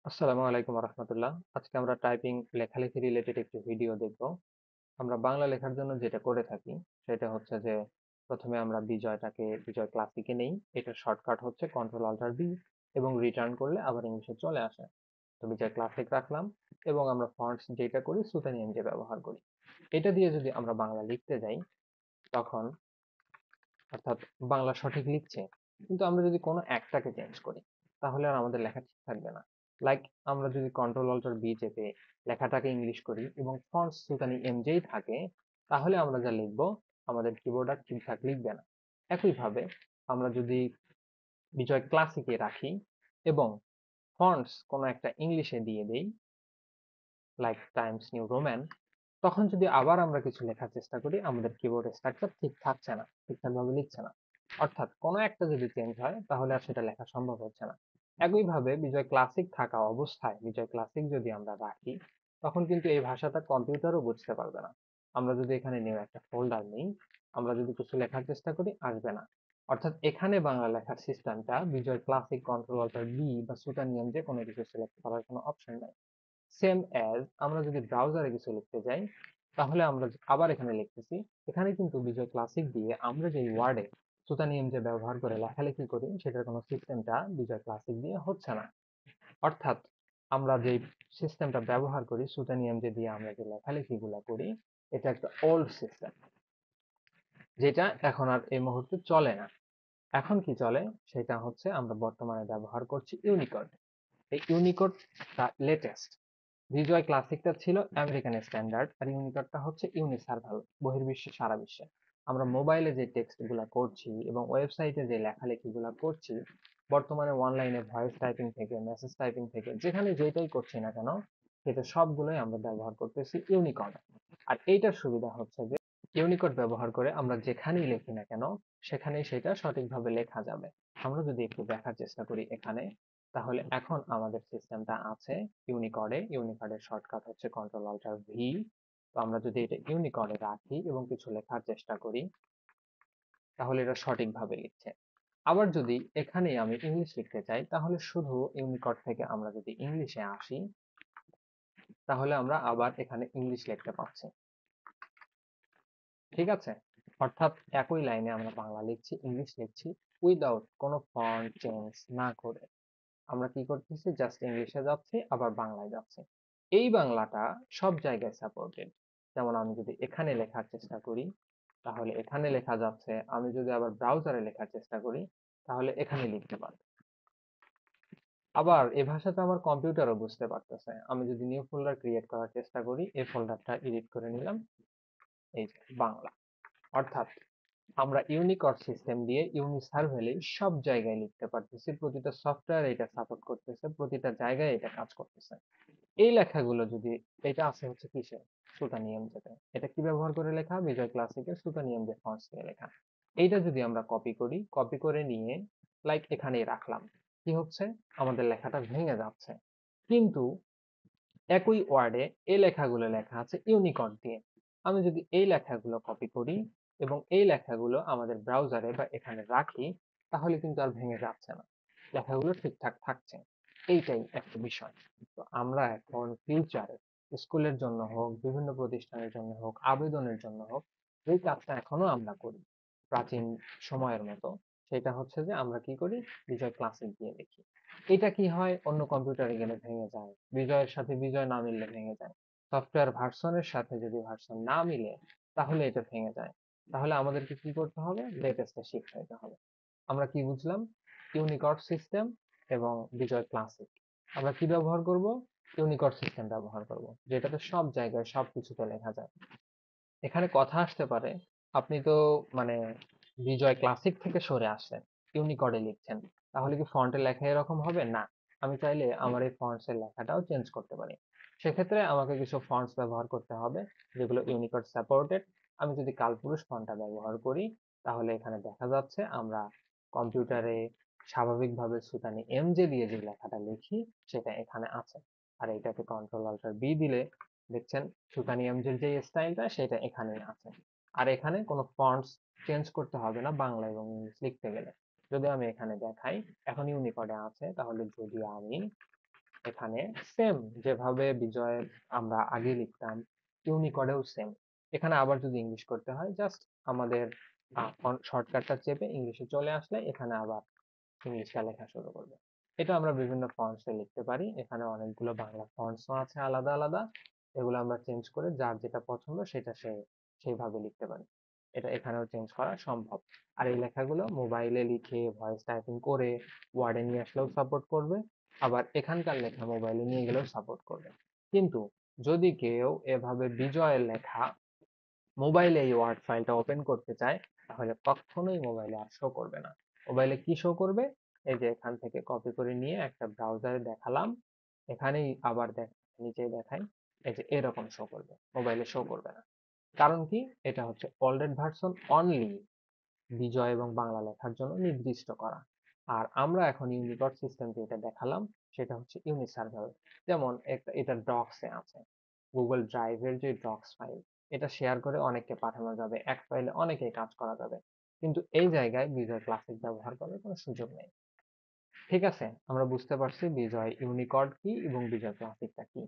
আসসালামু আলাইকুম রহমতুল্লাহ। আজকে আমরা টাইপিং লেখালেখি রিলেটেড একটি ভিডিও দেখব। আমরা বাংলা লেখার জন্য যেটা করে থাকি সেটা হচ্ছে যে প্রথমে আমরা বিজয় ক্লাসিকে নেই। এটার শর্টকাট হচ্ছে কন্ট্রোল অল্টার বি এবং রিটার্ন করলে আবার ইংলিশে চলে আসে। তো বিজয় ক্লাসিক রাখলাম এবং আমরা ফন্টস যেটা করি সুতানি এমজে ব্যবহার করি। এটা দিয়ে যদি আমরা বাংলা লিখতে যাই তখন অর্থাৎ বাংলা সঠিক লিখছে, কিন্তু আমরা যদি কোনো একটাকে চেঞ্জ করি তাহলে আর আমাদের লেখা ঠিক থাকবে না। লাইক আমরা যদি কন্ট্রোল অল্টার বি চেপে লেখাটাকে ইংলিশ করি এবং ফন্টস সুতানি এমজেই থাকে, তাহলে আমরা যা লিখবো আমাদের কিবোর্ড আর ঠিকঠাক লিখবে না। একইভাবে আমরা যদি বিজয় ক্লাসিকে রাখি এবং ফন্টস কোনো একটা ইংলিশে দিয়ে দেই, লাইক টাইমস নিউ রোমান, তখন যদি আবার আমরা কিছু লেখার চেষ্টা করি আমাদের কিবোর্ডের স্ট্রাকচার ঠিক থাকছে না, ঠিকঠাক ভাবে লিখছে না। অর্থাৎ কোনো একটা যদি চেঞ্জ হয় তাহলে আর সেটা লেখা সম্ভব হচ্ছে না। একইভাবে বিজয় ক্লাসিক থাকা অবস্থায় বিজয় ক্লাসিক যদি আমরা রাখি তখন কিন্তু এই ভাষাটা কম্পিউটারও বুঝতে পারবে না। আমরা যদি এখানে নিউ একটা ফোল্ডার নিই, আমরা যদি কিছু লেখার চেষ্টা করি আসবে না। অর্থাৎ এখানে বাংলা লেখার সিস্টেমটা বিজয় ক্লাসিক কন্ট্রোল অল্টার বি বা সুতানিয়াম যে কোনো কিছু সিলেক্ট করার কোনো অপশন নাই। সেম অ্যাজ আমরা যদি ব্রাউজারে কিছু লিখতে যাই তাহলে আমরা আবার এখানে লিখতেছি, এখানে কিন্তু বিজয় ক্লাসিক দিয়ে আমরা যে ওয়ার্ডে সুতা নিয়ম যে ব্যবহার করে লেখালেখি করি সেটার কোনো সিস্টেমটা বিজয় ক্লাসিক দিয়ে হচ্ছে না। অর্থাৎ আমরা যে সিস্টেমটা ব্যবহার করি সুতা নিয়ম যে দিয়ে আমরা যে লেখালেখি গুলা করি, এটা একটা ওল্ড সিস্টেম যেটা এখন আর এই মুহূর্তে চলে না। এখন কি চলে সেটা হচ্ছে আমরা বর্তমানে ব্যবহার করছি ইউনিকোড। এই ইউনিকোডটা লেটেস্ট। ভিজুয়াল ক্লাসিকটা ছিল আমেরিকান স্ট্যান্ডার্ড আর ইউনিকোডটা হচ্ছে ইউনিসার্ভাল বহির্বিশ্বে, সারা বিশ্বে। আমরা মোবাইলে যে টেক্সট গুলা করছি এবং ওয়েবসাইটে যে লেখালেখি গুলা করছি, বর্তমানে অনলাইনে ভয়েস টাইপিং থেকে মেসেজ টাইপিং থেকে যেখানে যেটাই করছি না কেন সেটা সবগুলোই আমরা ব্যবহার করতেছি ইউনিকোড। আর এইটার সুবিধা হচ্ছে যে ইউনিকোড ব্যবহার করে আমরা যেখানেই লিখি না কেন সেখানেই সেটা সঠিকভাবে লেখা যাবে। আমরা যদি একটু দেখার চেষ্টা করি এখানে, তাহলে এখন আমাদের সিস্টেমটা আছে ইউনিকোডে। ইউনিকোডের শর্টকাট হচ্ছে কন্ট্রোল অল্টার ভি। তো আমরা যদি এটা ইউনিকোডে রাখি এবং কিছু লেখার চেষ্টা করি তাহলে এটা সঠিকভাবে লিখছে। আবার যদি এখানে আমি ইংলিশ লিখতে চাই তাহলে শুধু ইউনিকোড থেকে আমরা যদি ইংলিশে আসি তাহলে আমরা আবার এখানে ইংলিশ লিখতে পারছি। ঠিক আছে? অর্থাৎ একই লাইনে আমরা বাংলা লিখছি ইংলিশ লিখছি উইদাউট কোনো ফন্ট চেঞ্জ না করে। আমরা কি করতেছি, জাস্ট ইংলিশে যাচ্ছি আবার বাংলায় যাচ্ছি। এই বাংলাটা সব জায়গায় সাপোর্টেড। যেমন আমি যদি এখানে লেখার চেষ্টা করি তাহলে এখানে লেখা যাচ্ছে, আমি যদি আবার ব্রাউজারে লেখার চেষ্টা করি তাহলে এখানে লিখতে পারবো। আবার এই ভাষাটা আমার কম্পিউটারও বুঝতে পারতেছে। আমি যদি নিউ ফোল্ডার ক্রিয়েট করার চেষ্টা করি, এই ফোল্ডারটা এডিট করে নিলাম, এই যে বাংলা। অর্থাৎ আমরা ইউনিকোড সিস্টেম দিয়ে ইউনিসার্ভেলি সব জায়গায় লিখতে পারতেছি, প্রতিটা সফটওয়্যার এটা সাপোর্ট করতেছে, প্রতিটা জায়গায় এটা কাজ করতেছে। এই লেখাগুলো যদি, এটা আছে হচ্ছে কিসে, সুতানিয়াম যেটা, এটা কি ব্যবহার করে লেখা, বিজয় ক্লাসিকের সুতানিয়াম যে ফন্টস দিয়ে লেখা। এইটা যদি আমরা কপি করি, কপি করে নিয়ে লাইক এখানেই রাখলাম, কি হচ্ছে আমাদের লেখাটা ভেঙে যাচ্ছে। কিন্তু একই ওয়ার্ডে এই লেখাগুলো লেখা আছে ইউনিকোড দিয়ে। আমি যদি এই লেখাগুলো কপি করি এবং এই লেখাগুলো আমাদের ব্রাউজারে বা এখানে রাখি তাহলে কিন্তু আর ভেঙে যাচ্ছে না, লেখাগুলো ঠিকঠাক থাকছে। এইটাই একটা বিষয়। তো আমরা এখন ফিউচারে স্কুলের জন্য হোক, বিভিন্ন প্রতিষ্ঠানের জন্য হোক, আবেদনের জন্য হোক, এই কাজটা এখনো আমরা করি প্রাচীন সময়ের মতো। সেটা হচ্ছে যে আমরা কি করি, বিজয় ক্লাসিক দিয়ে লিখি। এটা কি হয়, অন্য কম্পিউটারে গেলে ভেঙে যায়, বিজয়ের সাথে বিজয় না মিললে ভেঙে যায়, সফটওয়্যার ভার্সনের সাথে যদি ভার্সন না মিলে তাহলে এটা ভেঙে যায়। তাহলে আমাদেরকে কি করতে হবে, লেটেস্টে শিফট হতে হবে। আমরা কি বুঝলাম, ইউনিকোড সিস্টেম এবং বিজয় ক্লাসিক। আমরা কি ব্যবহার করব, ইউনিকোড সিস্টেম ব্যবহার করব যেটাতে সব জায়গায় সবকিছুতে লেখা যায়। এখানে কথা আসতে পারে, আপনি তো মানে বিজয় ক্লাসিক থেকে সরে আসলেন, ইউনিকোডে লিখছেন, তাহলে কি ফন্টের লেখা এরকম হবে? না, আমি চাইলে আমার এই ফন্টস এর লেখাটাও চেঞ্জ করতে পারি। সেক্ষেত্রে আমাকে কিছু ফন্টস ব্যবহার করতে হবে যেগুলো ইউনিকোড সাপোর্টেড। আমি যদি কালপুরুষ ফন্টটা ব্যবহার করি তাহলে এখানে দেখা যাচ্ছে আমরা কম্পিউটারে স্বাভাবিকভাবে সুতানি এমজে দিয়ে যে লেখাটা লিখি সেটা এখানে আছে। আর এটাকে কন্ট্রোল অল্টার বি দিলে দেখছেন সুতানিয়ামজের যে স্টাইলটা সেটা এখানেই আছে। আর এখানে কোনো ফন্টস চেঞ্জ করতে হবে না বাংলা এবং ইংলিশ লিখতে গেলে। যদি আমি এখানে দেখাই, এখন ইউনিকোডে আছে, তাহলে যদি আমি এখানে সেম যেভাবে বিজয় আমরা আগে লিখতাম, ইউনিকোডেও সেম। এখানে আবার যদি ইংলিশ করতে হয়, জাস্ট আমাদের শর্টকাটটা চেপে ইংলিশে চলে আসলে এখানে আবার ইংলিশটা লেখা শুরু করবে। এটা আমরা বিভিন্ন ফন্টসে লিখতে পারি। এখানে অনেকগুলো বাংলা ফন্টসও আছে আলাদা আলাদা। এগুলো আমরা চেঞ্জ করে যার যেটা পছন্দ সেটা সে সেইভাবে লিখতে পারে। এটা এখানেও চেঞ্জ করা সম্ভব। আর এই লেখাগুলো মোবাইলে লিখে ভয়েস টাইপিং করে ওয়ার্ডে নিয়ে আসলেও সাপোর্ট করবে। আবার এখানকার লেখা মোবাইলে নিয়ে গেলেও সাপোর্ট করবে। কিন্তু যদি কেউ এভাবে বিজয়ের লেখা মোবাইলে এই ওয়ার্ড ফাইলটা ওপেন করতে চায়, তাহলে কখনোই মোবাইলে আর শো করবে না। মোবাইলে কি শো করবে? এই যে এখান থেকে কপি করে নিয়ে একটা ব্রাউজারে দেখালাম, এখানেই আবার নিচেই দেখাই, এই যে এরকম শো করবে, মোবাইলে শো করবে না। কারণ কি? এটা হচ্ছে ওল্ডেড ভার্সন, অনলি বিজয় এবং বাংলা লেখার জন্য নির্দিষ্ট করা। আর আমরা এখন ইউনিকোড সিস্টেম যেটা দেখালাম সেটা হচ্ছে ইউনিসার্ভার। যেমন এটা ডক্সে আছে, গুগল ড্রাইভের যে ডক্স ফাইল, এটা শেয়ার করে অনেককে পাঠানো যাবে, এক ফাইলে অনেকেই কাজ করা যাবে। কিন্তু এই জায়গায় বিজয় ক্লাসিক ব্যবহার করার কোনো সুযোগ নেই। ঠিক আছে, আমরা বুঝতে পারছি বিজয় ইউনিকোড কি এবং বিজয় ক্লাসিকটা কি।